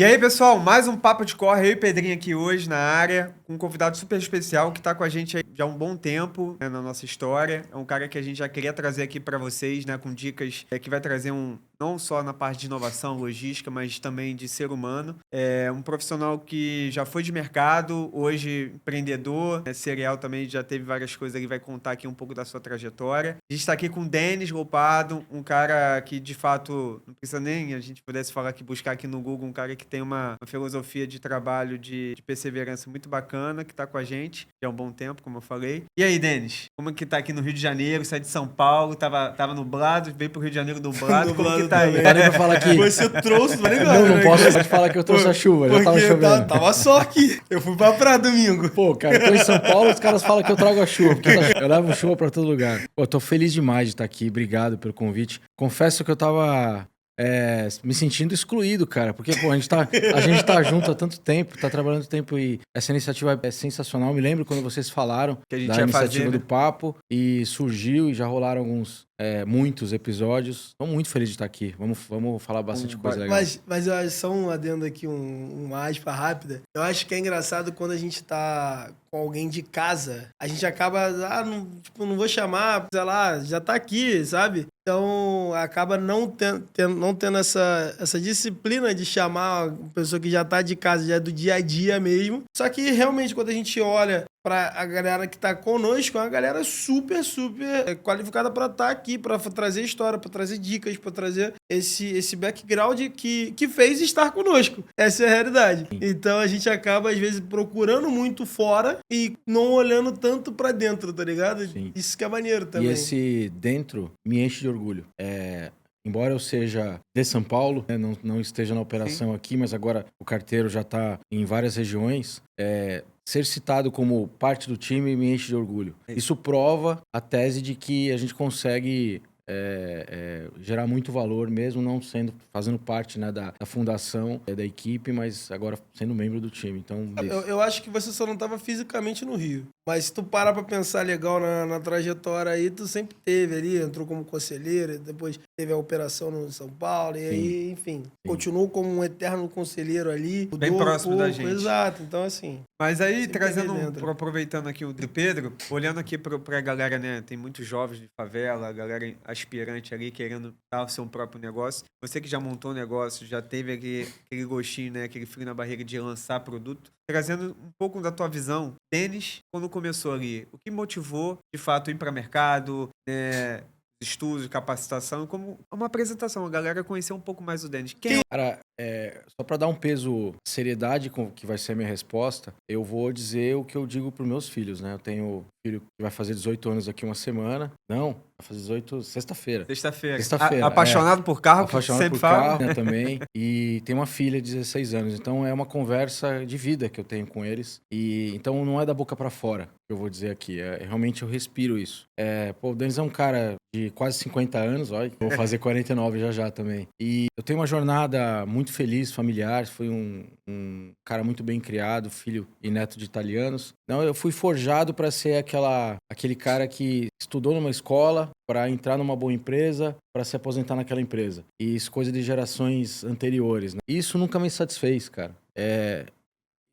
E aí, pessoal, mais um Papo de Corre, eu e Pedrinho aqui hoje na área, com um convidado super especial que tá com a gente aí já há um bom tempo, né, na nossa história. É um cara que a gente já queria trazer aqui para vocês, né, com dicas que vai trazer não só na parte de inovação, logística, mas também de ser humano. É um profissional que já foi de mercado, hoje empreendedor, serial também, já teve várias coisas, ele vai contar aqui um pouco da sua trajetória. A gente está aqui com o Denis Loupado, um cara que de fato, não precisa nem a gente pudesse falar aqui, buscar aqui no Google, um cara que tem uma filosofia de trabalho, de perseverança muito bacana, que tá com a gente já há um bom tempo, como eu falei. E aí, Denis, como é que tá aqui no Rio de Janeiro? Sai de São Paulo, tava nublado, veio pro Rio de Janeiro nublado, como que tá aí? Não dá nem pra falar que... Você trouxe, tá ligado? Não posso falar que eu trouxe a chuva, já tava chovendo. Tava só aqui. Eu fui pra praia domingo. Pô, cara, eu tô em São Paulo, os caras falam que eu trago a chuva, porque eu levo chuva pra todo lugar. Pô, tô feliz demais de estar aqui, obrigado pelo convite. Confesso que eu tava... me sentindo excluído, cara, porque pô, a gente tá junto há tanto tempo, tá trabalhando tanto tempo e essa iniciativa é sensacional. Eu me lembro quando vocês falaram que a gente da ia iniciativa fazer, do Papo e surgiu e já rolaram muitos episódios. Tô muito feliz de estar aqui. Vamos falar bastante coisa legal. Mas eu acho só um adendo aqui, uma aspa rápida. Eu acho que é engraçado quando a gente tá com alguém de casa, a gente acaba, não vou chamar, sei lá, já tá aqui, sabe? Então, acaba não tendo essa disciplina de chamar uma pessoa que já tá de casa, já é do dia a dia mesmo. Só que, realmente, quando a gente olha pra a galera que tá conosco, é uma galera super, super qualificada pra estar aqui, pra trazer história, pra trazer dicas, pra trazer esse background que fez estar conosco. Essa é a realidade. Sim. Então, a gente acaba, às vezes, procurando muito fora e não olhando tanto pra dentro, tá ligado? Sim. Isso que é maneiro também. E esse dentro me enche de orgulho. Embora eu seja de São Paulo, né, não esteja na operação Sim. aqui, mas agora o carteiro já está em várias regiões, ser citado como parte do time me enche de orgulho. Isso prova a tese de que a gente consegue gerar muito valor, mesmo não fazendo parte, né, da fundação da equipe, mas agora sendo membro do time. Então, eu acho que você só não estava fisicamente no Rio. Mas se tu parar pra pensar legal na trajetória aí, tu sempre teve ali, entrou como conselheiro, depois teve a operação no São Paulo, e aí, enfim, continuou como um eterno conselheiro ali. Bem próximo da gente. Exato, então assim... Mas aí, aproveitando aqui o do Pedro, olhando aqui pra galera, né, tem muitos jovens de favela, galera aspirante ali, querendo dar o seu próprio negócio. Você que já montou um negócio, já teve aquele gostinho, né, aquele frio na barriga de lançar produto, trazendo um pouco da tua visão, Denis, quando começou ali, o que motivou, de fato, ir para mercado, estudos, capacitação, como uma apresentação, a galera conhecer um pouco mais o Denis. Cara, só para dar um peso, seriedade com que vai ser a minha resposta, eu vou dizer o que eu digo pros meus filhos, né? Eu tenho um filho que vai fazer 18 anos aqui uma semana. Não, vai fazer 18 sexta-feira. Sexta-feira. Apaixonado por carro, que apaixonado sempre por fala. carro, né, também. E tem uma filha de 16 anos. Então é uma conversa de vida que eu tenho com eles. E então não é da boca para fora que eu vou dizer aqui. Realmente eu respiro isso. O Denis é um cara de quase 50 anos, olha, vou fazer 49 já também. E eu tenho uma jornada muito feliz, familiar, fui um cara muito bem criado, filho e neto de italianos. Não, eu fui forjado para ser aquele cara que estudou numa escola, para entrar numa boa empresa, para se aposentar naquela empresa. E isso coisa de gerações anteriores, né? Isso nunca me satisfez, cara.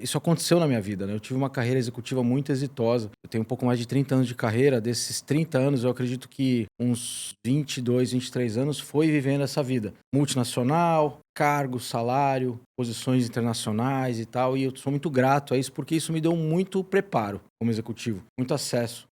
Isso aconteceu na minha vida, né? Eu tive uma carreira executiva muito exitosa. Eu tenho um pouco mais de 30 anos de carreira. Desses 30 anos, eu acredito que uns 22, 23 anos foi vivendo essa vida. Multinacional, cargo, salário, posições internacionais e tal. E eu sou muito grato a isso, porque isso me deu muito preparo como executivo, muito acesso.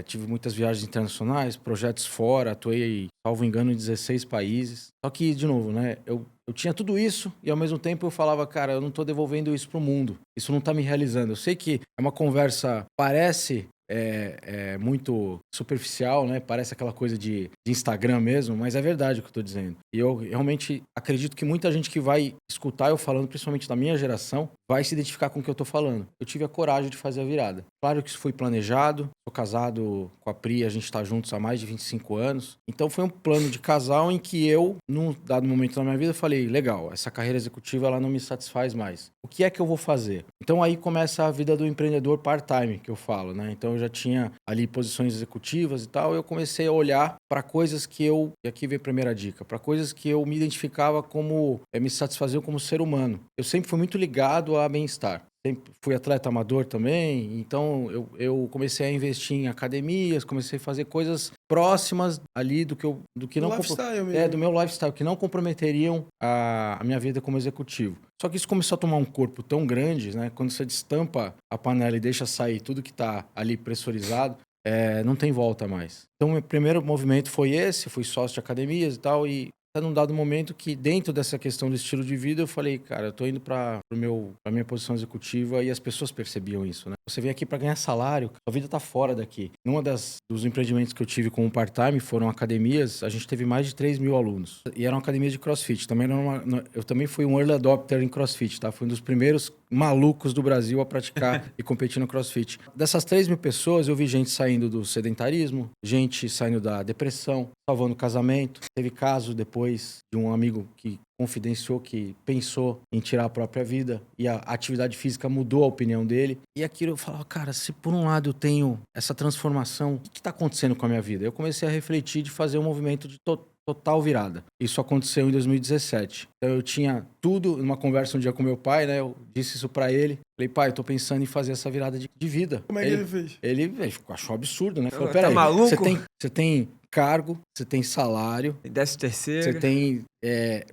Tive muitas viagens internacionais, projetos fora, atuei, salvo engano, em 16 países. Só que, de novo, né, eu tinha tudo isso e, ao mesmo tempo, eu falava, cara, eu não tô devolvendo isso pro mundo. Isso não tá me realizando. Eu sei que é uma conversa, parece muito superficial, né? Parece aquela coisa de Instagram mesmo, mas é verdade o que eu tô dizendo. E eu realmente acredito que muita gente que vai escutar eu falando, principalmente da minha geração, vai se identificar com o que eu tô falando. Eu tive a coragem de fazer a virada. Claro que isso foi planejado. Sou casado com a Pri, a gente tá juntos há mais de 25 anos. Então foi um plano de casal em que eu, num dado momento da minha vida, falei, legal, essa carreira executiva ela não me satisfaz mais. O que é que eu vou fazer? Então aí começa a vida do empreendedor part-time, que eu falo, né? Então eu já tinha ali posições executivas e tal. Eu comecei a olhar para coisas que e aqui vem a primeira dica, para coisas que eu me identificava como, me satisfaziam como ser humano. Eu sempre fui muito ligado a bem-estar. Sempre fui atleta amador também, então eu comecei a investir em academias, comecei a fazer coisas próximas ali do que não lifestyle mesmo. do meu lifestyle, que não comprometeriam a minha vida como executivo. Só que isso começou a tomar um corpo tão grande, né? Quando você destampa a panela e deixa sair tudo que está ali pressurizado, não tem volta mais. Então, meu primeiro movimento foi esse, fui sócio de academias e tal, e num dado momento que dentro dessa questão do estilo de vida, eu falei, cara, eu tô indo pra minha posição executiva, e as pessoas percebiam isso, né? Você vem aqui para ganhar salário, a vida tá fora daqui. Numa dos empreendimentos que eu tive como part-time foram academias, a gente teve mais de 3 mil alunos. E eram academias de CrossFit. Eu também fui um early adopter em CrossFit, tá? Fui um dos primeiros malucos do Brasil a praticar e competir no CrossFit. Dessas 3 mil pessoas, eu vi gente saindo do sedentarismo, gente saindo da depressão, salvando casamento. Teve caso depois de um amigo que confidenciou que pensou em tirar a própria vida e a atividade física mudou a opinião dele. E aquilo eu falava, cara, se por um lado eu tenho essa transformação, o que está acontecendo com a minha vida? Eu comecei a refletir de fazer um movimento de total virada. Isso aconteceu em 2017. Então eu tinha tudo, numa conversa um dia com meu pai, né? Eu disse isso pra ele. Falei, pai, eu tô pensando em fazer essa virada de vida. Como é que ele fez? Ele achou um absurdo, né? Falou, Tá peraí, maluco? você tem cargo, você tem salário, Tem 13º. você tem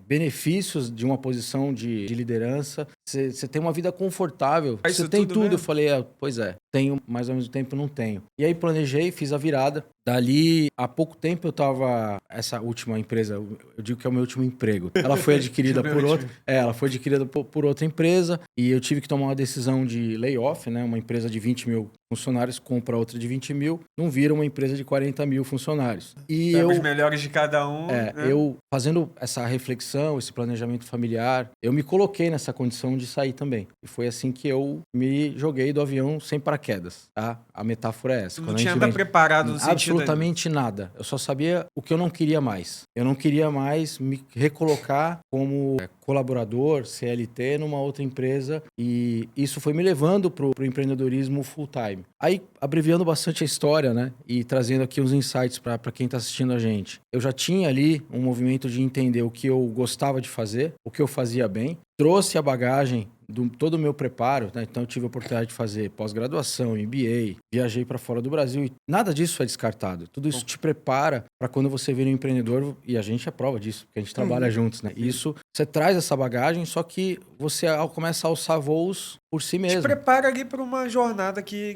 benefícios de uma posição de liderança, você tem uma vida confortável, Faz você isso tem tudo tudo. mesmo? Eu falei, pois é, tenho, mas ao mesmo tempo não tenho. E aí planejei, fiz a virada. Dali, há pouco tempo eu tava... Essa última empresa, eu digo que é o meu último emprego. Ela foi adquirida por outra... ela foi adquirida por outra empresa e eu tive que tomar uma decisão de layoff, né? Uma empresa de 20 mil funcionários compra outra de 20 mil, não vira uma empresa de 40 mil funcionários. E Pega os melhores de cada um. Né? eu fazendo essa reflexão, esse planejamento familiar, eu me coloquei nessa condição de sair também. E foi assim que eu me joguei do avião sem paraquedas, tá? A metáfora é essa. Não tinha nada preparado no sentido... Absolutamente nada. Eu só sabia o que eu não queria mais. Eu não queria mais me recolocar como colaborador, CLT, numa outra empresa. E isso foi me levando pro empreendedorismo full time. Aí, abreviando bastante a história, né? E trazendo aqui uns insights para quem tá assistindo a gente. Eu já tinha ali um movimento de entender o que eu gostava de fazer, o que eu fazia bem. Trouxe a bagagem todo o meu preparo, né? Então eu tive a oportunidade de fazer pós-graduação, MBA, viajei para fora do Brasil e nada disso é descartado. Tudo isso te prepara para quando você vira um empreendedor, e a gente é prova disso, porque a gente trabalha juntos, né? E isso, você traz essa bagagem, só que você começa a alçar voos por si mesmo. Te prepara ali para uma jornada que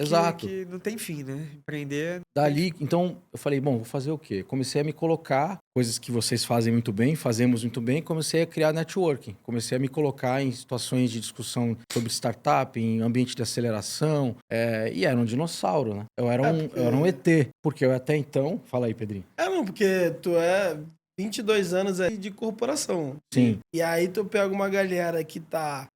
não tem fim, né? Empreender... Dali, então, eu falei, bom, vou fazer o quê? Comecei a me colocar, coisas que vocês fazem muito bem, fazemos muito bem, comecei a criar networking. Comecei a me colocar em situações de discussão sobre startup, em ambiente de aceleração, e era um dinossauro, né? Eu era um ET, porque eu até então... Fala aí, Pedrinho. Não, porque tu 22 anos aí de corporação. Sim. E aí tu pega uma galera que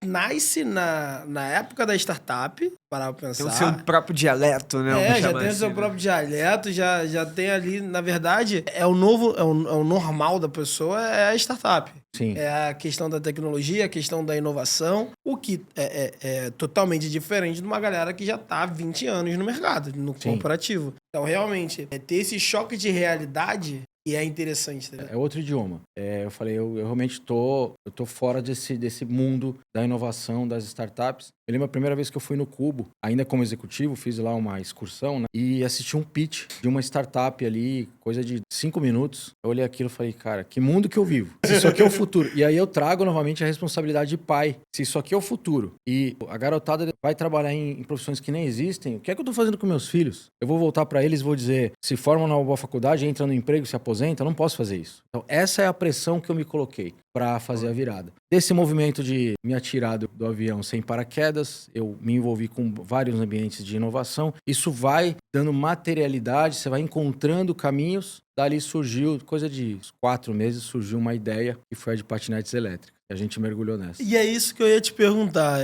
nasce na época da startup, para pensar. Tem o seu próprio dialeto, né? Já tem o seu próprio dialeto, já tem ali, na verdade, o normal da pessoa é a startup. Sim. É a questão da tecnologia, a questão da inovação, o que é totalmente diferente de uma galera que já tá há 20 anos no mercado, no corporativo. Então, realmente, ter esse choque de realidade... E é interessante, né? É outro idioma. Eu falei, eu realmente tô fora desse mundo da inovação, das startups. Eu lembro a primeira vez que eu fui no Cubo, ainda como executivo, fiz lá uma excursão, né? E assisti um pitch de uma startup ali, coisa de 5 minutos. Eu olhei aquilo e falei, cara, que mundo que eu vivo? Se isso aqui é o futuro. E aí eu trago novamente a responsabilidade de pai. Se isso aqui é o futuro e a garotada vai trabalhar em profissões que nem existem, o que é que eu tô fazendo com meus filhos? Eu vou voltar pra eles e vou dizer, se formam numa boa faculdade, entram no emprego, se aposenta, eu não posso fazer isso. Então essa é a pressão que eu me coloquei para fazer a virada. Desse movimento de me atirar do avião sem paraquedas, eu me envolvi com vários ambientes de inovação. Isso vai dando materialidade, você vai encontrando caminhos. Dali surgiu, coisa de 4 meses, surgiu uma ideia que foi a de patinetes elétricas. E a gente mergulhou nessa. E é isso que eu ia te perguntar.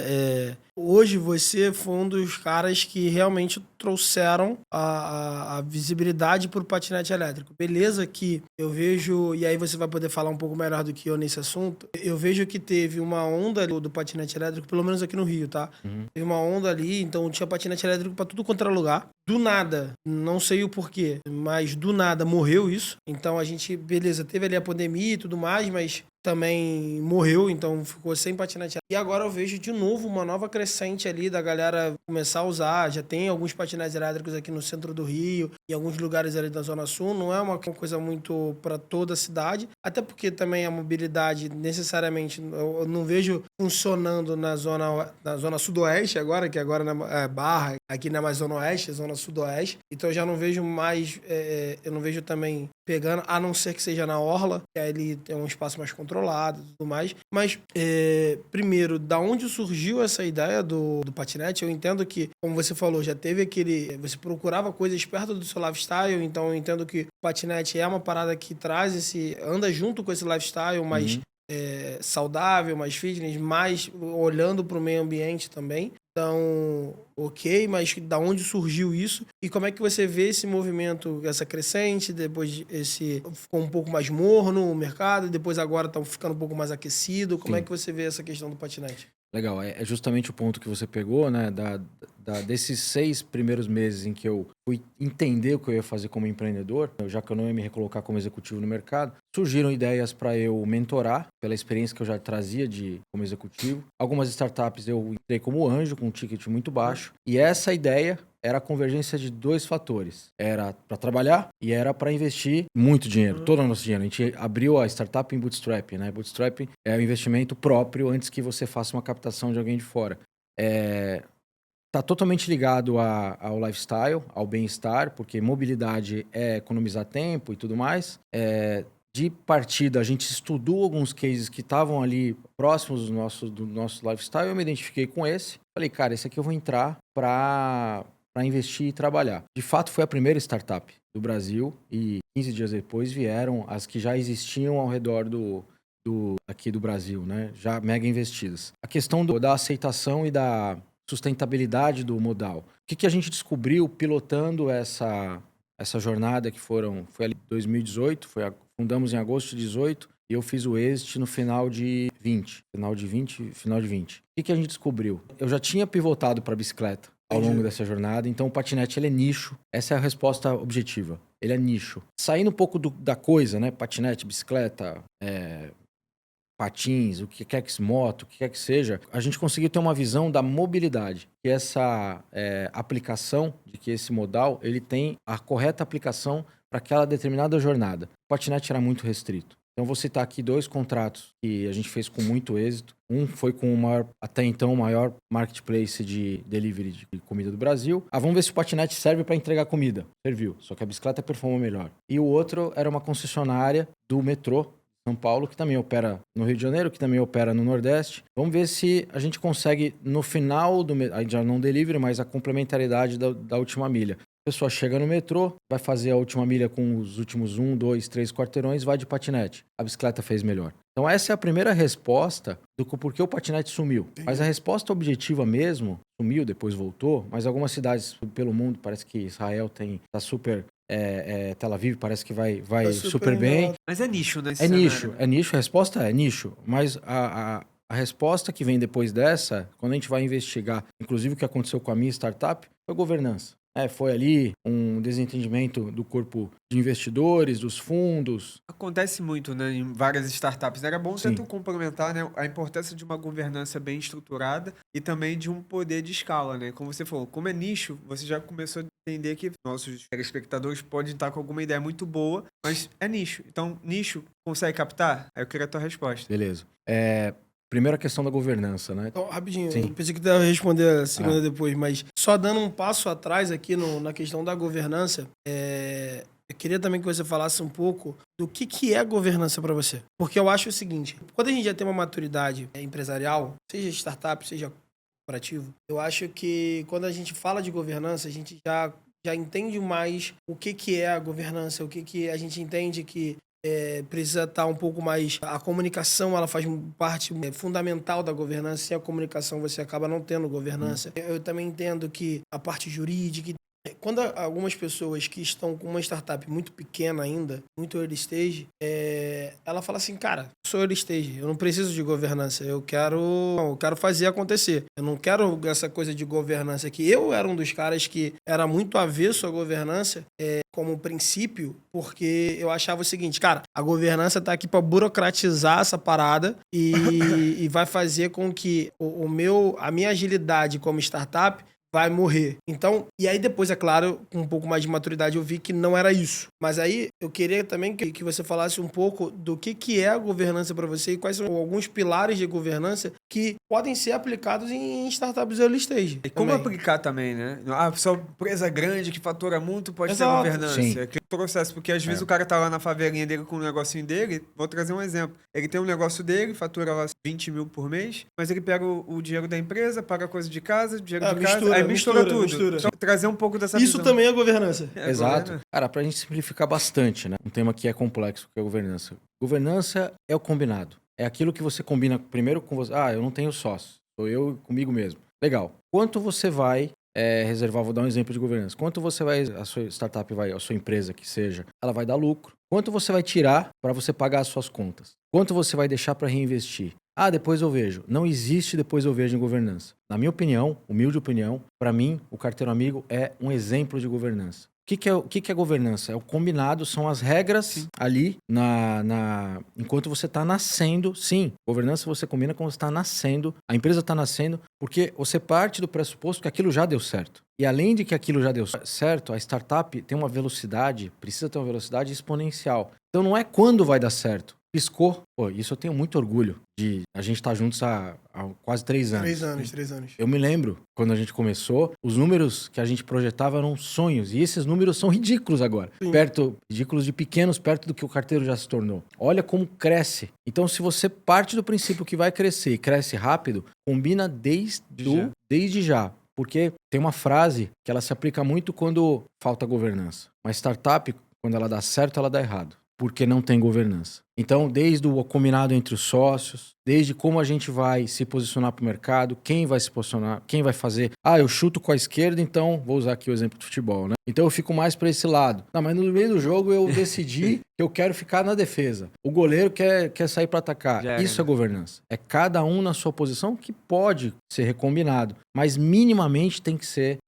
Hoje você foi um dos caras que realmente trouxeram a visibilidade para o patinete elétrico. Beleza que eu vejo, e aí você vai poder falar um pouco melhor do que eu nesse assunto, eu vejo que teve uma onda do patinete elétrico, pelo menos aqui no Rio, tá? Teve uma onda ali, então tinha patinete elétrico para tudo quanto era lugar. Do nada, não sei o porquê, mas do nada morreu isso. Então a gente, beleza, teve ali a pandemia e tudo mais, mas também morreu, então ficou sem patinete. E agora eu vejo de novo uma nova crescente ali da galera começar a usar. Já tem alguns patinetes elétricos aqui no centro do Rio, em alguns lugares ali da Zona Sul. Não é uma coisa muito para toda a cidade, até porque também a mobilidade necessariamente eu não vejo funcionando na zona sudoeste agora, que agora é Barra, aqui não é mais zona oeste, é zona sudoeste. Então eu já não vejo mais, eu não vejo também pegando, a não ser que seja na orla, que aí ele tem um espaço mais controlado e tudo mais. Mas, primeiro, da onde surgiu essa ideia do patinete? Eu entendo que, como você falou, já teve aquele... Você procurava coisas perto do seu lifestyle, então eu entendo que o patinete é uma parada que traz anda junto com esse lifestyle, mais saudável, mais fitness, mais olhando para o meio ambiente também. Então, ok, mas da onde surgiu isso? E como é que você vê esse movimento, essa crescente, depois ficou um pouco mais morno o mercado, depois agora está ficando um pouco mais aquecido? Como é que você vê essa questão do patinete? Legal, é justamente o ponto que você pegou, né? Desses 6 primeiros meses em que eu fui entender o que eu ia fazer como empreendedor, já que eu não ia me recolocar como executivo no mercado, surgiram ideias para eu mentorar, pela experiência que eu já trazia como executivo. Algumas startups eu entrei como anjo, com um ticket muito baixo, e essa ideia era a convergência de 2 fatores. Era para trabalhar e era para investir muito dinheiro, todo o nosso dinheiro. A gente abriu a startup em Bootstrap, né? Bootstrap é o investimento próprio antes que você faça uma captação de alguém de fora. Está totalmente ligado ao lifestyle, ao bem-estar, porque mobilidade é economizar tempo e tudo mais. De partida, a gente estudou alguns cases que estavam ali próximos do nosso lifestyle. Eu me identifiquei com esse. Falei, cara, esse aqui eu vou entrar para investir e trabalhar. De fato, foi a primeira startup do Brasil e 15 dias depois vieram as que já existiam ao redor aqui do Brasil, né? Já mega investidas. A questão da aceitação e da sustentabilidade do modal. O que a gente descobriu pilotando essa jornada que foi ali em 2018, fundamos em agosto de 18 e eu fiz o exit no final de 20. O que a gente descobriu? Eu já tinha pivotado para bicicleta ao longo dessa jornada, então o patinete ele é nicho. Essa é a resposta objetiva. Ele é nicho. Saindo um pouco da coisa, né? Patinete, bicicleta, patins, o que quer que moto, o que quer que seja, a gente conseguiu ter uma visão da mobilidade, que essa aplicação, de que esse modal, ele tem a correta aplicação para aquela determinada jornada. O patinete era muito restrito. Então, vou citar aqui 2 contratos que a gente fez com muito êxito. Um foi com até então, o maior marketplace de delivery de comida do Brasil. Vamos ver se o patinete serve para entregar comida. Serviu, só que a bicicleta performa melhor. E o outro era uma concessionária do metrô, São Paulo, que também opera no Rio de Janeiro, que também opera no Nordeste. Vamos ver se a gente consegue, no final aí já não delivery, mas a complementariedade da última milha. A pessoa chega no metrô, vai fazer a última milha com os últimos 1, 2, 3 quarteirões, vai de patinete. A bicicleta fez melhor. Então essa é a primeira resposta do porquê o patinete sumiu. Mas a resposta objetiva mesmo, sumiu, depois voltou, mas algumas cidades pelo mundo, parece que Israel tá super... Tel Aviv parece que vai super bem. Mas é nicho, né? É nicho, a resposta é nicho. Mas a resposta que vem depois dessa, quando a gente vai investigar, inclusive o que aconteceu com a minha startup, foi governança. Foi ali um desentendimento do corpo de investidores, dos fundos. Acontece muito, né, em várias startups. Era bom Sim. tu complementar, né, a importância de uma governança bem estruturada e também de um poder de escala, né? Como você falou, como é nicho, você já começou a entender que nossos telespectadores podem estar com alguma ideia muito boa, mas é nicho. Então, nicho consegue captar? Aí eu queria a tua resposta. Beleza. Primeira questão da governança, né? Então, rapidinho, Sim. eu pensei que tu ia responder a segunda depois, mas só dando um passo atrás aqui na questão da governança, eu queria também que você falasse um pouco do que é governança para você. Porque eu acho o seguinte, quando a gente já tem uma maturidade empresarial, seja startup, seja corporativo, eu acho que quando a gente fala de governança, a gente já entende mais o que é a governança, o que a gente entende que precisa estar um pouco mais... A comunicação, ela faz parte fundamental da governança. Sem a comunicação, você acaba não tendo governança. Eu também entendo que a parte jurídica... Quando algumas pessoas que estão com uma startup muito pequena ainda, muito early stage, ela fala assim, cara, eu sou early stage, eu não preciso de governança, eu quero fazer acontecer. Eu não quero essa coisa de governança aqui. Eu era um dos caras que era muito avesso à governança como princípio, porque eu achava o seguinte, cara, a governança tá aqui para burocratizar essa parada e vai fazer com que a minha agilidade como startup vai morrer. Então, e aí depois, é claro, com um pouco mais de maturidade, eu vi que não era isso. Mas aí, eu queria também que você falasse um pouco do que é a governança para você e quais são alguns pilares de governança que podem ser aplicados em startups early stage. E como aplicar também, né? Só empresa grande que fatura muito pode ter governança. Sim. É que processo, porque às vezes o cara tá lá na favelinha dele com um negocinho dele, vou trazer um exemplo. Ele tem um negócio dele, fatura lá 20 mil por mês, mas ele pega o dinheiro da empresa, paga coisa de casa, dinheiro de casa, aí mistura tudo. Mistura. Só trazer um pouco dessa Isso visão. também é governança. Exato. Governança. Cara, pra gente simplificar bastante, né? Um tema que é complexo, que é governança. Governança é o combinado. É aquilo que você combina primeiro com você. Eu não tenho sócio. Sou eu comigo mesmo. Legal. Quanto você vai reservar? Vou dar um exemplo de governança. Quanto você vai, a sua startup vai, a sua empresa que seja, ela vai dar lucro. Quanto você vai tirar para você pagar as suas contas? Quanto você vai deixar para reinvestir? Depois eu vejo. Não existe depois eu vejo em governança. Na minha opinião, humilde opinião, para mim, o Carteiro Amigo é um exemplo de governança. O que é governança? É o combinado, são as regras ali enquanto você está nascendo. Sim, governança você combina quando você está nascendo, a empresa está nascendo, porque você parte do pressuposto que aquilo já deu certo. E além de que aquilo já deu certo, a startup tem uma velocidade, precisa ter uma velocidade exponencial. Então não é quando vai dar certo. Piscou. Isso eu tenho muito orgulho de a gente estar juntos há quase 3 anos. 3 anos. Eu me lembro, quando a gente começou, os números que a gente projetava eram sonhos. E esses números são ridículos agora. Ridículos de pequenos, perto do que o carteiro já se tornou. Olha como cresce. Então, se você parte do princípio que vai crescer e cresce rápido, combina desde já. Porque tem uma frase que ela se aplica muito quando falta governança. Uma startup, quando ela dá certo, ela dá errado. Porque não tem governança. Então, desde o combinado entre os sócios, desde como a gente vai se posicionar para o mercado, quem vai se posicionar, quem vai fazer. Eu chuto com a esquerda, então vou usar aqui o exemplo do futebol, né? Então eu fico mais para esse lado. Mas no meio do jogo eu decidi que eu quero ficar na defesa. O goleiro quer sair para atacar. Isso é governança. É cada um na sua posição que pode ser recombinado, mas minimamente tem que ser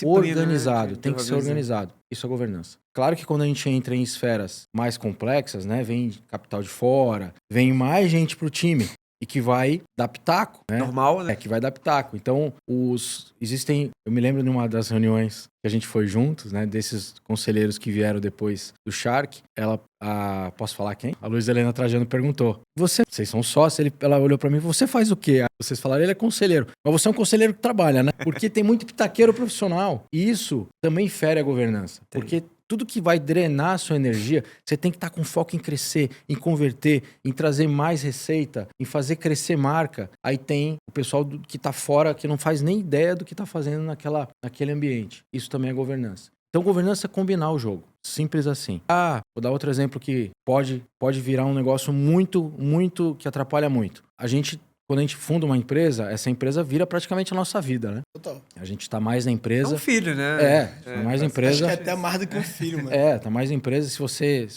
organizado. Tem que ser organizado. Isso é governança. Claro que quando a gente entra em esferas mais complexas, né, vem capital de fora, vem mais gente pro time e que vai dar pitaco, né? Normal, né? Que vai dar pitaco. Então, eu me lembro de uma das reuniões que a gente foi juntos, né, desses conselheiros que vieram depois do Shark, posso falar quem? A Luiz Helena Trajano perguntou, vocês são sócios? Ela olhou pra mim, você faz o quê? Vocês falaram, ele é conselheiro. Mas você é um conselheiro que trabalha, né? Porque tem muito pitaqueiro profissional. E isso também fere a governança. Porque tudo que vai drenar a sua energia, você tem que estar com foco em crescer, em converter, em trazer mais receita, em fazer crescer marca. Aí tem o pessoal que está fora, que não faz nem ideia do que está fazendo naquele ambiente. Isso também é governança. Então, governança é combinar o jogo. Simples assim. Vou dar outro exemplo que pode virar um negócio muito, muito, que atrapalha muito. Quando a gente funda uma empresa, essa empresa vira praticamente a nossa vida, né? Total. A gente tá mais na empresa. É um filho, né? Tá mais na empresa. Acho que é até mais do que um filho, mano. Tá mais na empresa. Se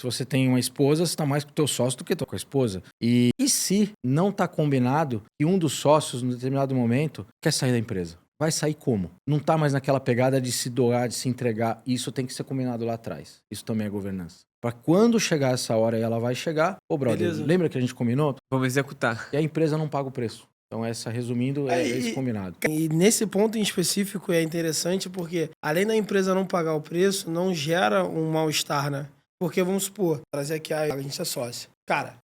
você tem uma esposa, você tá mais com o teu sócio do que com a esposa. E se não tá combinado e um dos sócios, em determinado momento, quer sair da empresa? Vai sair como? Não tá mais naquela pegada de se doar, de se entregar. Isso tem que ser combinado lá atrás. Isso também é governança. Pra quando chegar essa hora e ela vai chegar, brother, beleza. Lembra que a gente combinou? Vamos executar. E a empresa não paga o preço. Então, resumindo, é esse combinado. E nesse ponto em específico é interessante porque, além da empresa não pagar o preço, não gera um mal-estar, né? Porque, vamos supor, trazer aqui a gente é sócio. Cara,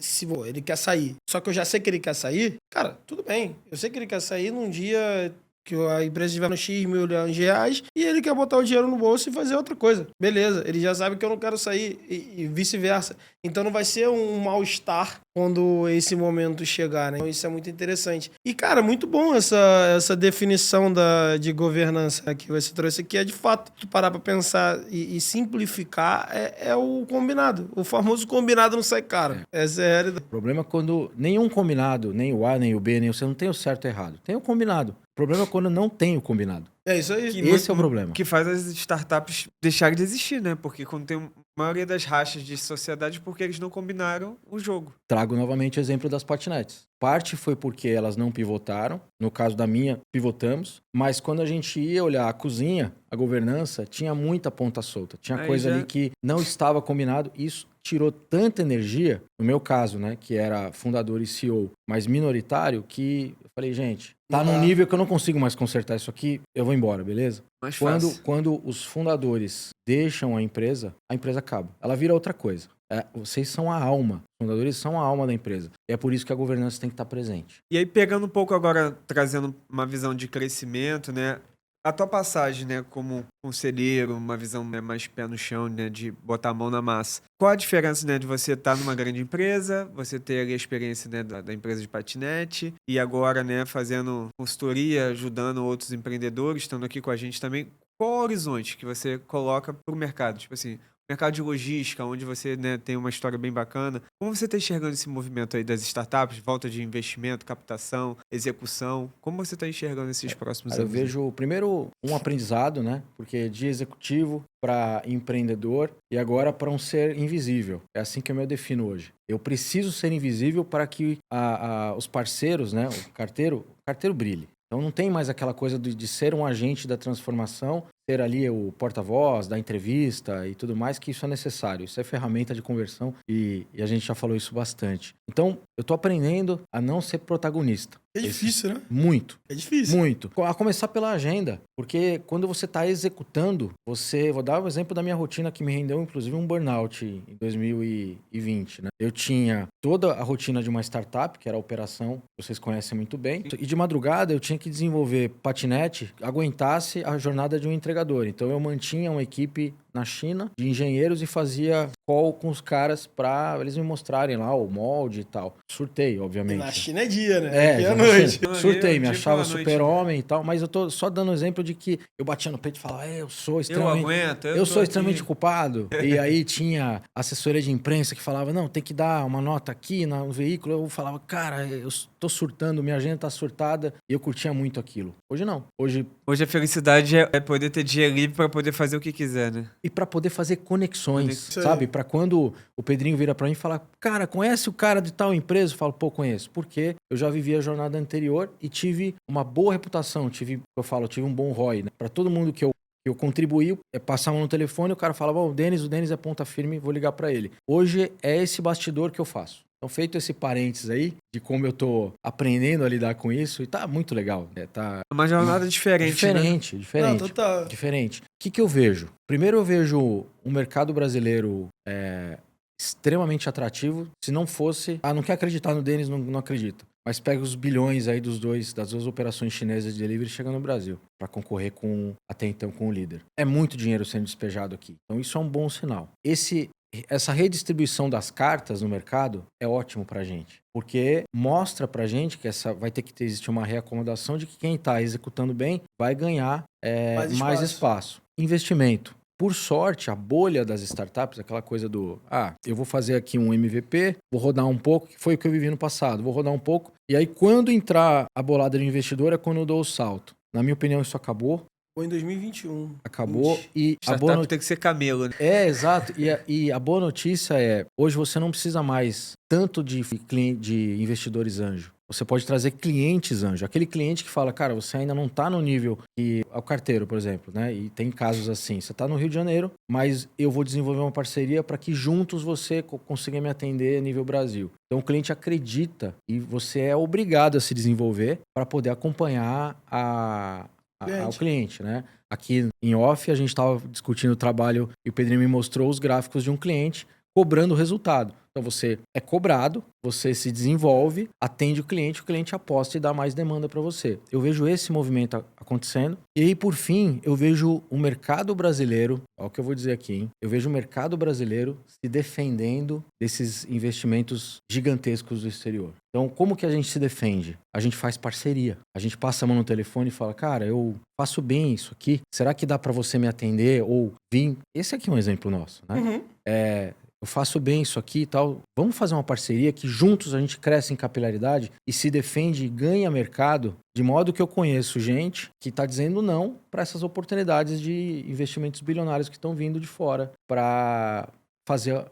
se ele quer sair, só que eu já sei que ele quer sair, cara, tudo bem. Eu sei que ele quer sair num dia que a empresa estiver no X milhões de reais e ele quer botar o dinheiro no bolso e fazer outra coisa. Beleza, ele já sabe que eu não quero sair e vice-versa. Então não vai ser um mal-estar quando esse momento chegar, né? Então isso é muito interessante. E, cara, muito bom essa definição de governança que você trouxe aqui. É de fato, tu parar pra pensar e simplificar é o combinado. O famoso combinado não sai caro. Essa é a realidade. O problema é quando nenhum combinado, nem o A, nem o B, nem o C, não tem o certo e errado. Tem o combinado. O problema é quando não tem o combinado. É isso aí. Esse é o problema. Que faz as startups deixarem de existir, né? Porque quando tem a maioria das rachas de sociedade, porque eles não combinaram o jogo. Trago novamente o exemplo das patinetes. Parte foi porque elas não pivotaram. No caso da minha, pivotamos. Mas quando a gente ia olhar a cozinha, a governança, tinha muita ponta solta. Tinha coisa ali que não estava combinado. Isso tirou tanta energia, no meu caso, né, que era fundador e CEO, mas minoritário, que eu falei, gente, tá num nível que eu não consigo mais consertar isso aqui, eu vou embora, beleza? Mais fácil. Quando os fundadores deixam a empresa acaba. Ela vira outra coisa. Vocês são a alma. Os fundadores são a alma da empresa. E é por isso que a governança tem que estar presente. E aí, pegando um pouco agora, trazendo uma visão de crescimento, né? A tua passagem, né, como conselheiro, uma visão, né, mais pé no chão, né, de botar a mão na massa. Qual a diferença, né, de você estar numa grande empresa, você ter ali a experiência, né, da empresa de patinete e agora, né, fazendo consultoria, ajudando outros empreendedores, estando aqui com a gente também. Qual o horizonte que você coloca para o mercado? Tipo assim, mercado de logística, onde você, né, tem uma história bem bacana. Como você está enxergando esse movimento aí das startups, volta de investimento, captação, execução? Como você está enxergando esses próximos anos? Eu vejo, primeiro, um aprendizado, né? Porque de executivo para empreendedor e agora para um ser invisível. É assim que eu me defino hoje. Eu preciso ser invisível para que os parceiros, né, o carteiro brilhe. Então não tem mais aquela coisa de ser um agente da transformação, ser ali o porta-voz da entrevista e tudo mais, que isso é necessário. Isso é ferramenta de conversão e a gente já falou isso bastante. Então, eu tô aprendendo a não ser protagonista. É difícil, né? Muito. É difícil. Muito. A começar pela agenda. Porque quando você está executando, vou dar um exemplo da minha rotina que me rendeu, inclusive, um burnout em 2020, né? Eu tinha toda a rotina de uma startup, que era a operação, vocês conhecem muito bem. E de madrugada eu tinha que desenvolver patinete, aguentasse a jornada de um entregador. Então eu mantinha uma equipe na China de engenheiros e fazia call com os caras para eles me mostrarem lá o molde e tal. Surtei, obviamente. E na China é dia, né? Aqui é noite. Surtei, me achava super-homem e tal, mas eu tô só dando exemplo de que eu batia no peito e falava, eu sou extremamente... Eu sou extremamente culpado. E aí tinha assessoria de imprensa que falava, não, tem que dar uma nota aqui no veículo. Eu falava, cara, eu tô surtando, minha agenda tá surtada. E eu curtia muito aquilo. Hoje não. Hoje a felicidade é poder ter dinheiro livre para poder fazer o que quiser, né? E para poder fazer conexões, sabe? Para quando o Pedrinho vira para mim e fala, cara, conhece o cara de tal empresa? Eu falo, pô, conheço. Porque eu já vivi a jornada anterior e tive uma boa reputação. Tive um bom ROI, né? Para todo mundo que eu contribuí, passava no telefone, o cara falava, o Denis é ponta firme, vou ligar para ele. Hoje é esse bastidor que eu faço. Então, feito esse parênteses aí, de como eu tô aprendendo a lidar com isso, e tá muito legal. Tá uma jornada diferente, né? Diferente. Não, total. Diferente. O que eu vejo? Primeiro eu vejo um mercado brasileiro extremamente atrativo. Se não fosse... não quer acreditar no Denis, não acredita. Mas pega os bilhões aí das duas operações chinesas de delivery chegando no Brasil para concorrer até então com o líder. É muito dinheiro sendo despejado aqui. Então isso é um bom sinal. Essa redistribuição das cartas no mercado é ótimo pra gente. Porque mostra pra gente que vai ter que existir uma reacomodação de que quem tá executando bem vai ganhar mais espaço. Investimento. Por sorte, a bolha das startups, aquela coisa do... eu vou fazer aqui um MVP, vou rodar um pouco, que foi o que eu vivi no passado. Vou rodar um pouco, e aí quando entrar a bolada do investidor é quando eu dou o salto. Na minha opinião, isso acabou. Foi em 2021. Acabou. E a boa tem que ser camelo, né? Exato. E a boa notícia hoje você não precisa mais tanto de investidores anjo. Você pode trazer clientes anjo. Aquele cliente que fala, cara, você ainda não está no nível que o carteiro, por exemplo, né? E tem casos assim. Você está no Rio de Janeiro, mas eu vou desenvolver uma parceria para que juntos você consiga me atender a nível Brasil. Então o cliente acredita e você é obrigado a se desenvolver para poder acompanhar ao cliente, né? Aqui em off, a gente estava discutindo o trabalho e o Pedrinho me mostrou os gráficos de um cliente cobrando o resultado. Então você é cobrado, você se desenvolve, atende o cliente aposta e dá mais demanda para você. Eu vejo esse movimento acontecendo. E aí, por fim, eu vejo o mercado brasileiro, olha o que eu vou dizer aqui, hein? Eu vejo o mercado brasileiro se defendendo desses investimentos gigantescos do exterior. Então, como que a gente se defende? A gente faz parceria. A gente passa a mão no telefone e fala, cara, eu faço bem isso aqui. Será que dá para você me atender? Ou vir... Esse aqui é um exemplo nosso, né? Uhum. Eu faço bem isso aqui e tal. Vamos fazer uma parceria que juntos a gente cresce em capilaridade e se defende e ganha mercado, de modo que eu conheço gente que está dizendo não para essas oportunidades de investimentos bilionários que estão vindo de fora para fazer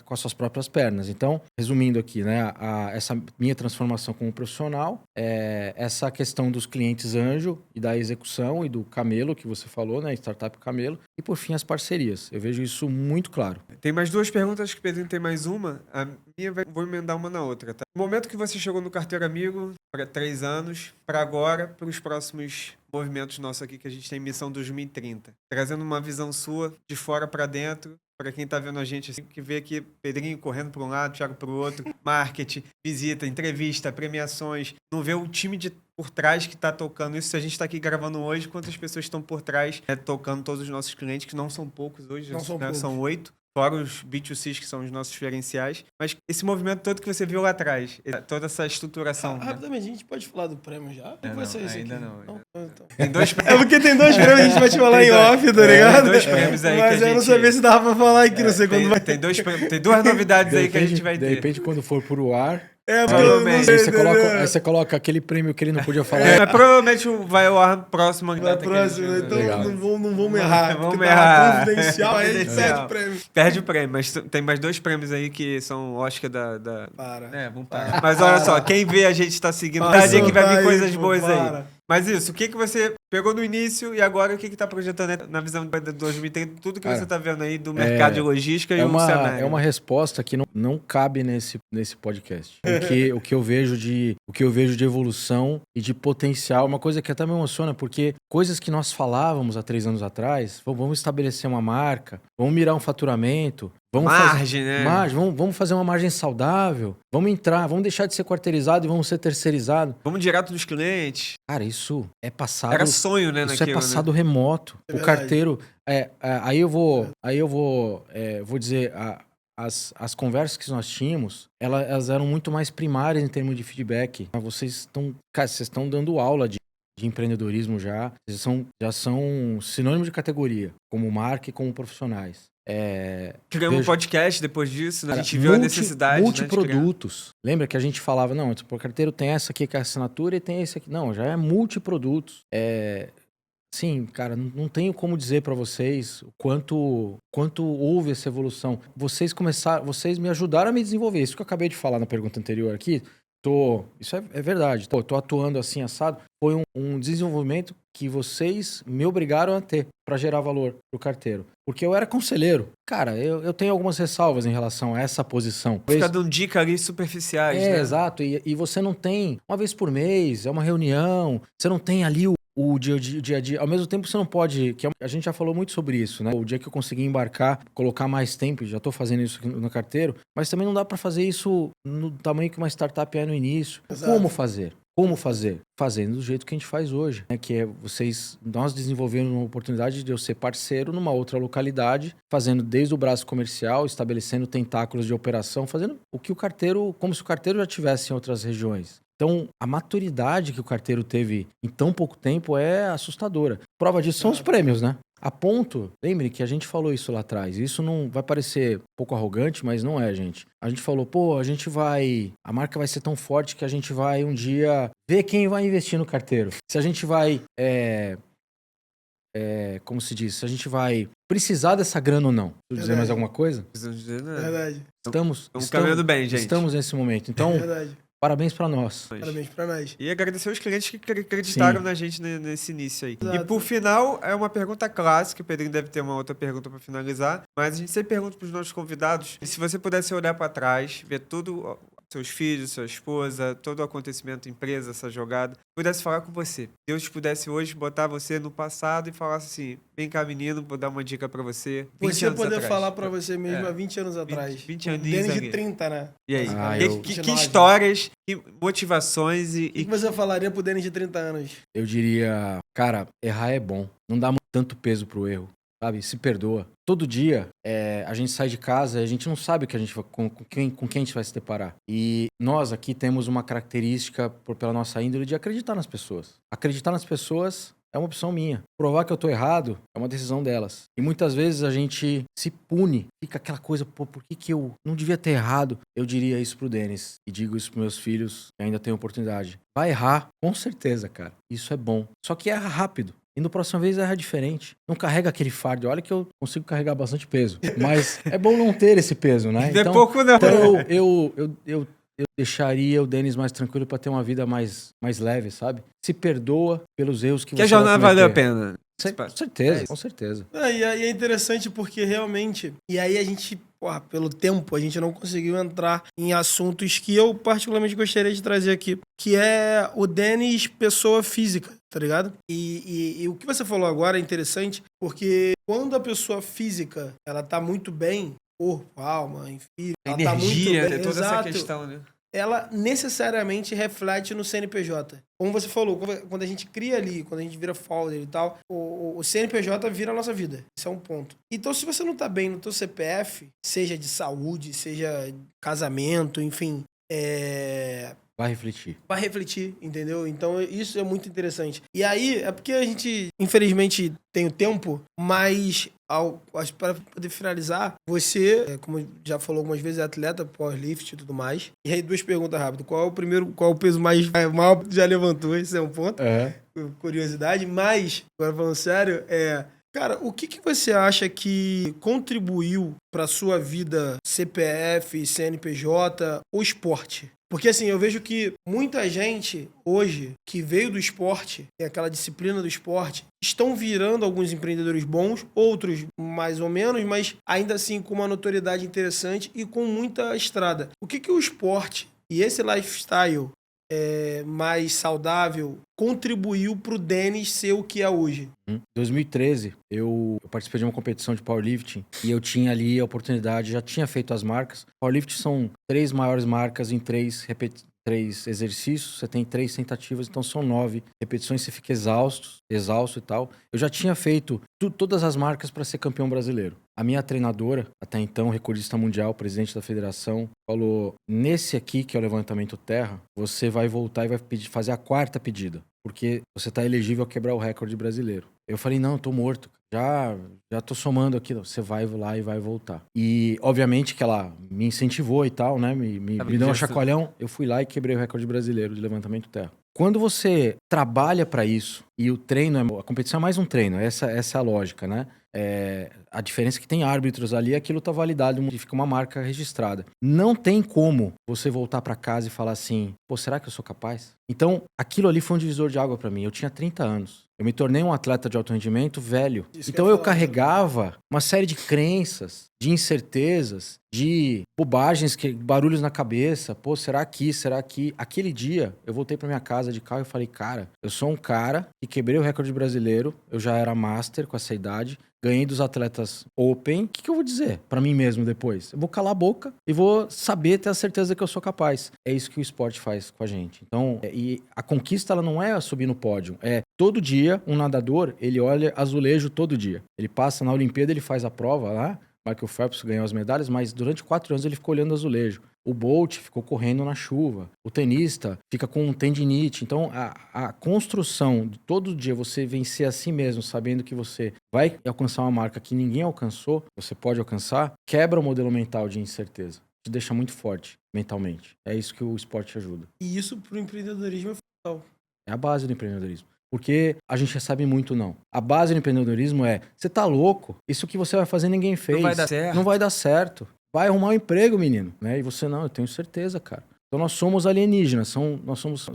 com as suas próprias pernas. Então, resumindo aqui, né, essa minha transformação como profissional, essa questão dos clientes anjo e da execução e do camelo que você falou, né, startup camelo, e por fim as parcerias. Eu vejo isso muito claro. Tem mais duas perguntas, que o Pedrinho tem mais uma. A minha vou emendar uma na outra, tá? No momento que você chegou no Carteiro Amigo, para 3 anos, para agora, para os próximos movimentos nossos aqui, que a gente tem Missão 2030. Trazendo uma visão sua, de fora para dentro, para quem tá vendo a gente, assim, que vê aqui Pedrinho correndo para um lado, Thiago para o outro, marketing, visita, entrevista, premiações, não vê o time por trás que está tocando isso. Se a gente está aqui gravando hoje, quantas pessoas estão por trás tocando todos os nossos clientes, que não são poucos hoje, Não são né? poucos. São 8. Fora os B2Cs, que são os nossos diferenciais. Mas esse movimento todo que você viu lá atrás, toda essa estruturação. Né? Rapidamente, a gente pode falar do prêmio já? Como vai ser isso ainda aqui? não. Então. Tem 2 É prêmios. porque tem 2 prêmios, a gente vai te falar em off, tá Tem ligado? 2 prêmios aí Mas que a eu não gente... sabia se dava pra falar aqui, não sei quando vai. Tem 2 prêmios, tem 2 novidades aí que a gente vai De ter. repente, quando for pro ar... Porque eu não Aí sei, Aí você coloca aquele prêmio que ele não podia falar. Mas provavelmente vai ao ar próximo. Vai próximo, então Legal. não vamos errar. Vamos porque errar. Tá confidencial, aí a gente Confidencial. perde o prêmio. Perde o prêmio, mas tem mais 2 prêmios aí que são Oscar da... Para. Vamos parar. Mas olha só, quem vê a gente tá seguindo, Para, cada dia que vai vir solta coisas aí, pô, boas aí. para. Mas isso, o que você pegou no início e agora o que tá projetando na visão de 2030, tudo que você tá vendo aí do mercado de logística e o cenário. É uma resposta que não cabe nesse podcast. O que eu vejo de evolução e de potencial, uma coisa que até me emociona, porque coisas que nós falávamos há 3 anos atrás, vamos estabelecer uma marca, vamos mirar um faturamento, vamos fazer uma margem saudável, vamos deixar de ser quarteirizado e vamos ser terceirizado. Vamos direto dos clientes. Cara, isso é passado. Era sonho, né? Isso é passado remoto. O carteiro. Aí eu vou dizer, as conversas que nós tínhamos, elas eram muito mais primárias em termos de feedback. Vocês estão dando aula de empreendedorismo já. Vocês já são sinônimo de categoria, como marca e como profissionais. Criamos um podcast depois disso, né? A gente viu a necessidade. Multiprodutos. Lembra que a gente falava, não, o carteiro tem essa aqui que é a assinatura e tem esse aqui. Não, já é multiprodutos. Sim, cara, não tenho como dizer para vocês o quanto houve essa evolução. Vocês me ajudaram a me desenvolver. Isso que eu acabei de falar na pergunta anterior aqui. Isso é verdade. Tô atuando assim, assado. Foi um desenvolvimento que vocês me obrigaram a ter para gerar valor pro carteiro. Porque eu era conselheiro. Cara, eu tenho algumas ressalvas em relação a essa posição. Ficar dando dica ali superficiais, né? Exato. E você não tem, uma vez por mês, é uma reunião, você não tem ali o dia a dia. Ao mesmo tempo, você não pode... A gente já falou muito sobre isso, né? O dia que eu consegui embarcar, colocar mais tempo, já tô fazendo isso aqui no carteiro, mas também não dá para fazer isso no tamanho que uma startup é no início. Exato. Como fazer? Fazendo do jeito que a gente faz hoje, né? Que é nós desenvolvendo uma oportunidade de eu ser parceiro numa outra localidade, fazendo desde o braço comercial, estabelecendo tentáculos de operação, fazendo o que como se o carteiro já tivesse em outras regiões. Então, a maturidade que o carteiro teve em tão pouco tempo é assustadora. Prova disso são os prêmios, né? A ponto, lembre que a gente falou isso lá atrás. Isso não vai parecer um pouco arrogante, mas não é, gente. A gente falou, a marca vai ser tão forte que a gente vai um dia ver quem vai investir no carteiro. Se a gente vai, como se diz, se a gente vai precisar dessa grana ou não. Preciso dizer mais alguma coisa? Precisamos dizer, né? Verdade. Estamos caminhando bem, gente. Estamos nesse momento. Então, Verdade. parabéns pra nós. Parabéns pra nós. E agradecer os clientes que acreditaram na gente nesse início aí. Exato. E por final, é uma pergunta clássica. O Pedrinho deve ter uma outra pergunta para finalizar. Mas a gente sempre pergunta pros nossos convidados. E se você pudesse olhar para trás, ver todo o seus filhos, sua esposa, todo o acontecimento, empresa, essa jogada, pudesse falar com você. Deus pudesse hoje botar você no passado e falasse assim, vem cá menino, vou dar uma dica pra você. 20 Você anos poder atrás. falar pra você mesmo É. há 20 anos atrás. 20 Um aninhos Denis de ali. 30, né? E aí? Ah, Que 29. histórias, que motivações O que você falaria pro Denis de 30 anos? Eu diria, cara, errar é bom. Não dá tanto peso pro erro, sabe? Se perdoa. Todo dia a gente sai de casa e a gente não sabe o que a gente vai, com quem a gente vai se deparar. E nós aqui temos uma característica, pela nossa índole, de acreditar nas pessoas. Acreditar nas pessoas é uma opção minha. Provar que eu tô errado é uma decisão delas. E muitas vezes a gente se pune. Fica aquela coisa, pô, por que eu não devia ter errado? Eu diria isso pro Denis. E digo isso pros meus filhos, que ainda têm oportunidade. Vai errar, com certeza, cara. Isso é bom. Só que erra rápido. E na próxima vez erra diferente. Não carrega aquele fardo. Olha que eu consigo carregar bastante peso. Mas é bom não ter esse peso, né? Não é pouco não. Então eu deixaria o Denis mais tranquilo pra ter uma vida mais leve, sabe? Se perdoa pelos erros que Que a você vai jornada valeu a cometer. pena. Com certeza, É com certeza. E aí é interessante porque realmente... E aí a gente, porra, pelo tempo, a gente não conseguiu entrar em assuntos que eu particularmente gostaria de trazer aqui. Que é o Denis pessoa física, tá ligado? E o que você falou agora é interessante porque quando a pessoa física, ela tá muito bem, corpo, alma, enfim... Ela tá muito Energia, bem, né? Toda essa exato, questão, né? ela necessariamente reflete no CNPJ. Como você falou, quando a gente cria ali, quando a gente vira folder e tal, o CNPJ vira a nossa vida. Esse é um ponto. Então, se você não tá bem no teu CPF, seja de saúde, seja casamento, enfim, Vai refletir. vai refletir, entendeu? Então, isso é muito interessante. E aí, é porque a gente, infelizmente, tem o tempo, mas para poder finalizar, você, como já falou algumas vezes, é atleta, powerlift e tudo mais. E aí, duas perguntas rápidas. Qual é o peso maior que já levantou? Esse é um ponto. Curiosidade. Mas, agora falando sério, cara, o que você acha que contribuiu para sua vida CPF, CNPJ ou esporte? Porque assim, eu vejo que muita gente hoje que veio do esporte, tem aquela disciplina do esporte, estão virando alguns empreendedores bons, outros mais ou menos, mas ainda assim com uma notoriedade interessante e com muita estrada. O que o esporte e esse lifestyle mais saudável contribuiu para o Denis ser o que é hoje? Em 2013, eu participei de uma competição de powerlifting e eu tinha ali a oportunidade, já tinha feito as marcas. Powerlifting são 3 maiores marcas em 3 exercícios, você tem 3 tentativas, então são 9 repetições, você fica exausto e tal. Eu já tinha feito todas as marcas para ser campeão brasileiro. A minha treinadora, até então recordista mundial, presidente da federação, falou, nesse aqui, que é o levantamento terra, você vai voltar e vai fazer a 4ª pedida, porque você está elegível a quebrar o recorde brasileiro. Eu falei, não, eu tô morto. Já tô somando aqui. Você vai lá e vai voltar. E, obviamente, que ela me incentivou e tal, né? Me deu um chacoalhão. Eu fui lá e quebrei o recorde brasileiro de levantamento terra. Quando você trabalha para isso, e o treino, a competição é mais um treino, essa é a lógica, né? A diferença é que tem árbitros ali, aquilo tá validado e fica uma marca registrada. Não tem como você voltar para casa e falar assim, pô, será que eu sou capaz? Então, aquilo ali foi um divisor de água para mim. Eu tinha 30 anos. Eu me tornei um atleta de alto rendimento velho. Então eu carregava uma série de crenças, de incertezas, de bobagens, barulhos na cabeça. Pô, será aqui, será aqui? Aquele dia, eu voltei pra minha casa de carro e falei, cara, eu sou um cara que quebrei o recorde brasileiro, eu já era master com essa idade, ganhei dos atletas Open. O que eu vou dizer pra mim mesmo depois? Eu vou calar a boca e vou saber, ter a certeza que eu sou capaz. É isso que o esporte faz com a gente. Então, e a conquista, ela não é subir no pódio. Todo dia, um nadador, ele olha azulejo todo dia. Ele passa na Olimpíada, ele faz a prova lá, Michael Phelps ganhou as medalhas, mas durante 4 anos ele ficou olhando azulejo. O Bolt ficou correndo na chuva. O tenista fica com tendinite. Então, a construção de todo dia você vencer a si mesmo, sabendo que você vai alcançar uma marca que ninguém alcançou, você pode alcançar, quebra o modelo mental de incerteza. Te deixa muito forte mentalmente. É isso que o esporte ajuda. E isso pro empreendedorismo é fundamental. É a base do empreendedorismo. Porque a gente recebe muito não. A base do empreendedorismo você tá louco? Isso que você vai fazer ninguém fez. Não vai dar certo. Não vai dar certo. Vai arrumar um emprego, menino. Né? E você, não, eu tenho certeza, cara. Então nós somos alienígenas.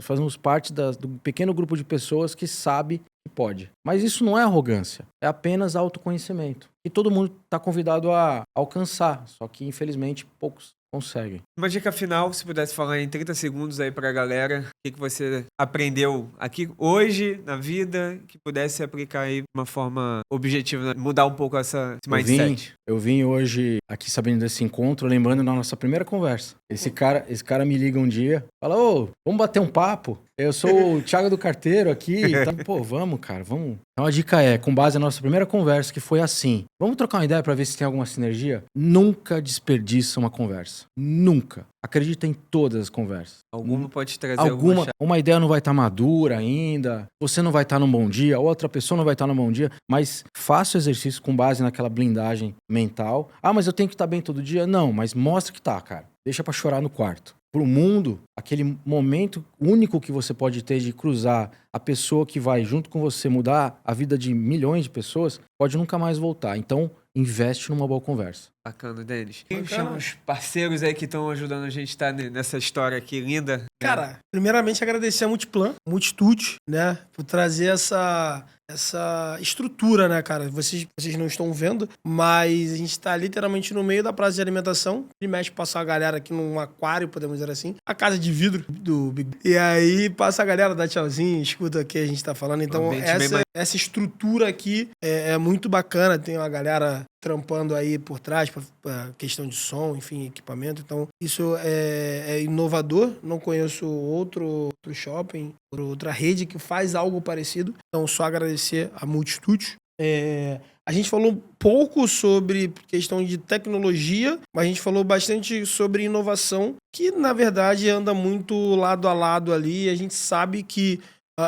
Fazemos parte do pequeno grupo de pessoas que sabe que pode. Mas isso não é arrogância. É apenas autoconhecimento. E todo mundo está convidado a alcançar. Só que, infelizmente, poucos conseguem. Uma dica final, se pudesse falar em 30 segundos aí pra galera, o que você aprendeu aqui hoje, na vida, que pudesse aplicar aí de uma forma objetiva, né? Mudar um pouco esse mindset. Eu vim hoje aqui sabendo desse encontro, lembrando da nossa primeira conversa. Esse cara me liga um dia, fala, ô, vamos bater um papo? Eu sou o Thiago do Carteiro aqui. Então, pô, vamos, cara, vamos. Então a dica é, com base na nossa primeira conversa, que foi assim, vamos trocar uma ideia pra ver se tem alguma sinergia? Nunca desperdiça uma conversa. Nunca. Acredita em todas as conversas. Alguma pode trazer alguma Uma ideia não vai estar madura ainda, você não vai estar num bom dia, outra pessoa não vai estar num bom dia, mas faça o exercício com base naquela blindagem mental. Ah, mas eu tenho que estar bem todo dia? Não, mas mostra que tá, cara. Deixa pra chorar no quarto. Pro mundo, aquele momento único que você pode ter de cruzar a pessoa que vai junto com você mudar a vida de milhões de pessoas, pode nunca mais voltar. Então, investe numa boa conversa. Bacana, Denis. Quem chama os parceiros aí que estão ajudando a gente a estar nessa história aqui linda? Cara, primeiramente agradecer a Multiplan, Multitude, né, por trazer essa estrutura, né, cara? Vocês não estão vendo, mas a gente tá literalmente no meio da praça de alimentação. Ele mexe, passa a galera aqui num aquário, podemos dizer assim. A casa de vidro do Big. E aí passa a galera, dá tchauzinho, escuta o que a gente tá falando. Então, essa estrutura aqui é muito bacana. Tem uma galera trampando aí por trás, pra questão de som, enfim, equipamento. Então, isso é inovador. Não conheço outro shopping, outra rede que faz algo parecido. Então, só agradecer a Multitude. A gente falou um pouco sobre questão de tecnologia, mas a gente falou bastante sobre inovação, que, na verdade, anda muito lado a lado ali. A gente sabe que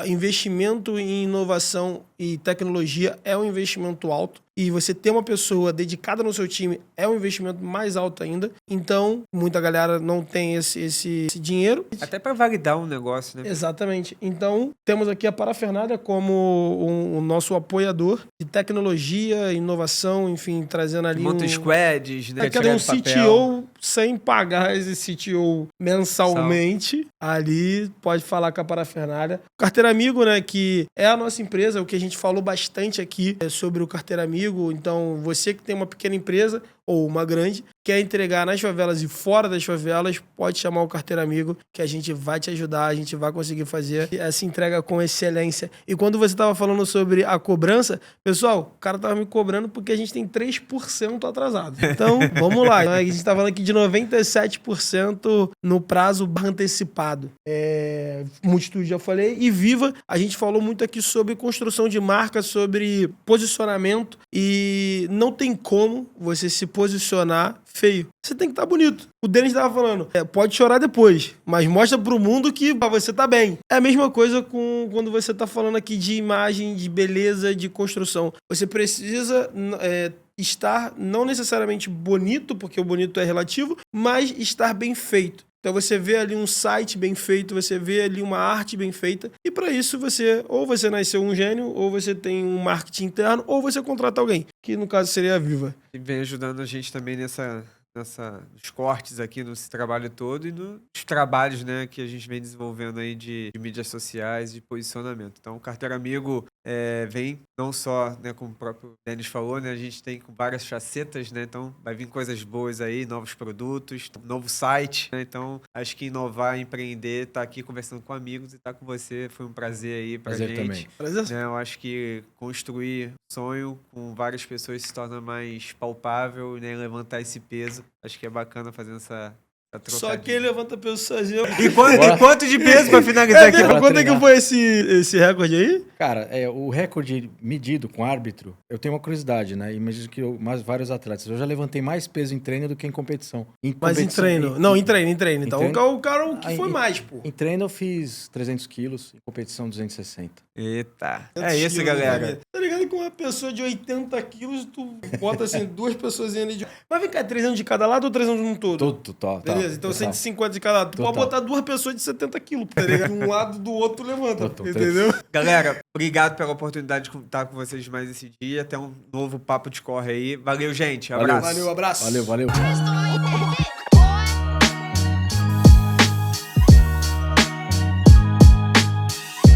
investimento em inovação e tecnologia é um investimento alto. E você ter uma pessoa dedicada no seu time é um investimento mais alto ainda. Então, muita galera não tem esse dinheiro. Até para validar um negócio, né? Exatamente. Então, temos aqui a Parafernália como o nosso apoiador de tecnologia, inovação, enfim, trazendo ali monta squads, né? Cadê um CTO sem pagar esse CTO mensalmente? Ali pode falar com a Parafernália. Carteira Amigo, né, que é a nossa empresa, o que a gente falou bastante aqui sobre o Carteira Amigo. Então, você que tem uma pequena empresa ou uma grande, quer entregar nas favelas e fora das favelas, pode chamar o Carteira Amigo, que a gente vai te ajudar, a gente vai conseguir fazer essa entrega com excelência. E quando você estava falando sobre a cobrança, pessoal, o cara estava me cobrando porque a gente tem 3% atrasado. Então, vamos lá. A gente está falando aqui de 97% no prazo antecipado. Multitude, já falei. E Viva, a gente falou muito aqui sobre construção de marca, sobre posicionamento, e não tem como você se posicionar feio. Você tem que estar bonito. O Denis estava falando, pode chorar depois, mas mostra pro mundo que você tá bem. É a mesma coisa com quando você tá falando aqui de imagem, de beleza, de construção. Você precisa estar não necessariamente bonito, porque o bonito é relativo, mas estar bem feito. Então você vê ali um site bem feito, você vê ali uma arte bem feita, e para isso você nasceu um gênio, ou você tem um marketing interno, ou você contrata alguém, que no caso seria a Viva. E vem ajudando a gente também nos cortes aqui, nesse trabalho todo, e nos trabalhos, né, que a gente vem desenvolvendo aí de mídias sociais, de posicionamento. Então, o Carteira Amigo vem não só, né, como o próprio Denis falou, né, a gente tem com várias facetas, né, então vai vir coisas boas aí, novos produtos, novo site, né, então acho que inovar, empreender, tá aqui conversando com amigos e tá com você, foi um prazer aí pra gente. Também. Prazer. Né, eu acho que construir sonho com várias pessoas se torna mais palpável, né, levantar esse peso. Acho que é bacana fazer essa trocadilha. Só quem levanta peso sozinho. E quanto de peso pra finalizar aqui? Quanto é que foi esse recorde aí? Cara, o recorde medido com árbitro, eu tenho uma curiosidade, né? Imagino que vários atletas. Eu já levantei mais peso em treino do que em competição. Mas em treino? Não, em treino. Então o cara que foi mais, pô. Em treino eu fiz 300 quilos, em competição 260. Eita. É isso, galera. Tá ligado que uma pessoa de 80 quilos, tu bota assim, duas pessoas ali de... Mas vem cá, 300 de cada lado ou 300 num todo? Total. Beleza, então 150 de cada lado. Tu pode botar duas pessoas de 70 quilos, tá ligado? De um lado do outro levanta, entendeu? Galera, obrigado pela oportunidade de estar com vocês mais esse dia. Até um novo Papo de Corre aí. Valeu, gente. Abraço. Valeu, abraço. Valeu.